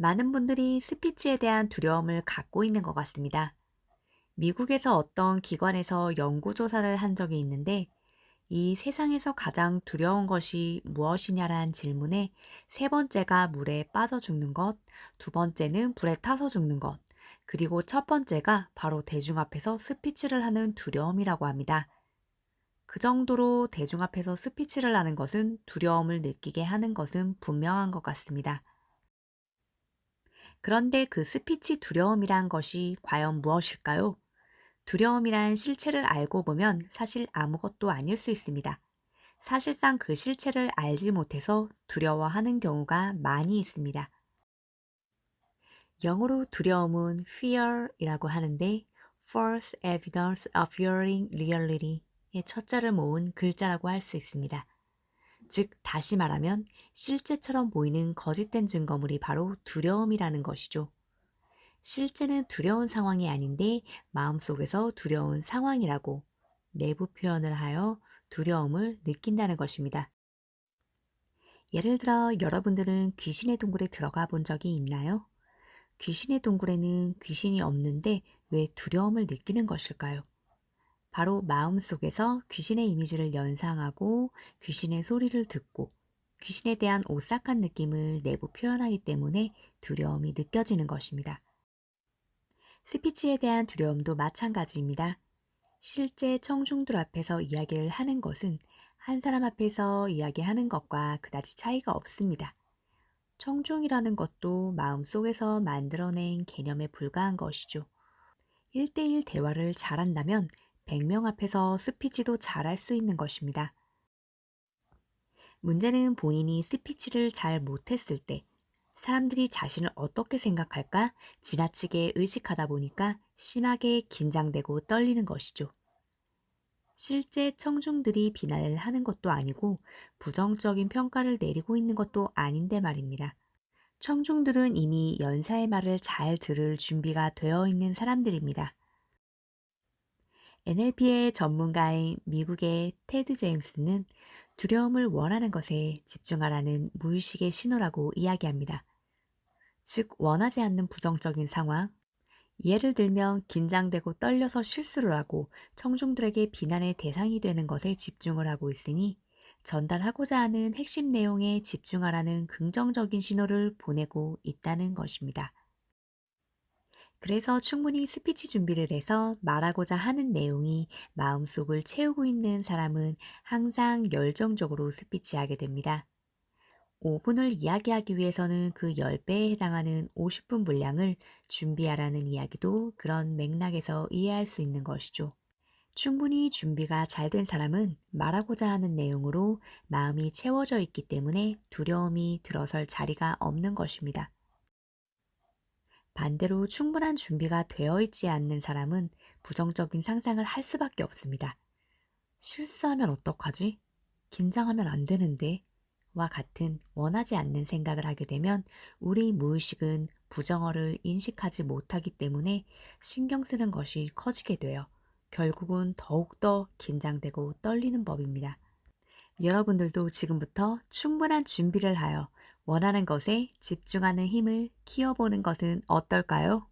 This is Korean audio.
많은 분들이 스피치에 대한 두려움을 갖고 있는 것 같습니다. 미국에서 어떤 기관에서 연구조사를 한 적이 있는데, 이 세상에서 가장 두려운 것이 무엇이냐라는 질문에 세 번째가 물에 빠져 죽는 것, 두 번째는 불에 타서 죽는 것, 그리고 첫 번째가 바로 대중 앞에서 스피치를 하는 두려움이라고 합니다. 그 정도로 대중 앞에서 스피치를 하는 것은 두려움을 느끼게 하는 것은 분명한 것 같습니다. 그런데 그 스피치 두려움이란 것이 과연 무엇일까요? 두려움이란 실체를 알고 보면 사실 아무것도 아닐 수 있습니다. 사실상 그 실체를 알지 못해서 두려워하는 경우가 많이 있습니다. 영어로 두려움은 fear이라고 하는데 false evidence appearing reality의 첫자를 모은 글자라고 할 수 있습니다. 즉, 다시 말하면 실제처럼 보이는 거짓된 증거물이 바로 두려움이라는 것이죠. 실제는 두려운 상황이 아닌데 마음속에서 두려운 상황이라고 내부 표현을 하여 두려움을 느낀다는 것입니다. 예를 들어 여러분들은 귀신의 동굴에 들어가 본 적이 있나요? 귀신의 동굴에는 귀신이 없는데 왜 두려움을 느끼는 것일까요? 바로 마음속에서 귀신의 이미지를 연상하고 귀신의 소리를 듣고 귀신에 대한 오싹한 느낌을 내부 표현하기 때문에 두려움이 느껴지는 것입니다. 스피치에 대한 두려움도 마찬가지입니다. 실제 청중들 앞에서 이야기를 하는 것은 한 사람 앞에서 이야기하는 것과 그다지 차이가 없습니다. 청중이라는 것도 마음속에서 만들어낸 개념에 불과한 것이죠. 1대1 대화를 잘한다면 100명 앞에서 스피치도 잘할 수 있는 것입니다. 문제는 본인이 스피치를 잘 못했을 때 사람들이 자신을 어떻게 생각할까 지나치게 의식하다 보니까 심하게 긴장되고 떨리는 것이죠. 실제 청중들이 비난을 하는 것도 아니고 부정적인 평가를 내리고 있는 것도 아닌데 말입니다. 청중들은 이미 연사의 말을 잘 들을 준비가 되어 있는 사람들입니다. NLP의 전문가인 미국의 테드 제임스는 두려움을 원하는 것에 집중하라는 무의식의 신호라고 이야기합니다. 즉, 원하지 않는 부정적인 상황, 예를 들면 긴장되고 떨려서 실수를 하고 청중들에게 비난의 대상이 되는 것에 집중을 하고 있으니 전달하고자 하는 핵심 내용에 집중하라는 긍정적인 신호를 보내고 있다는 것입니다. 그래서 충분히 스피치 준비를 해서 말하고자 하는 내용이 마음속을 채우고 있는 사람은 항상 열정적으로 스피치하게 됩니다. 5분을 이야기하기 위해서는 그 10배에 해당하는 50분 분량을 준비하라는 이야기도 그런 맥락에서 이해할 수 있는 것이죠. 충분히 준비가 잘 된 사람은 말하고자 하는 내용으로 마음이 채워져 있기 때문에 두려움이 들어설 자리가 없는 것입니다. 반대로 충분한 준비가 되어 있지 않는 사람은 부정적인 상상을 할 수밖에 없습니다. 실수하면 어떡하지? 긴장하면 안 되는데? 와 같은 원하지 않는 생각을 하게 되면 우리 무의식은 부정어를 인식하지 못하기 때문에 신경 쓰는 것이 커지게 되어 결국은 더욱더 긴장되고 떨리는 법입니다. 여러분들도 지금부터 충분한 준비를 하여 원하는 것에 집중하는 힘을 키워보는 것은 어떨까요?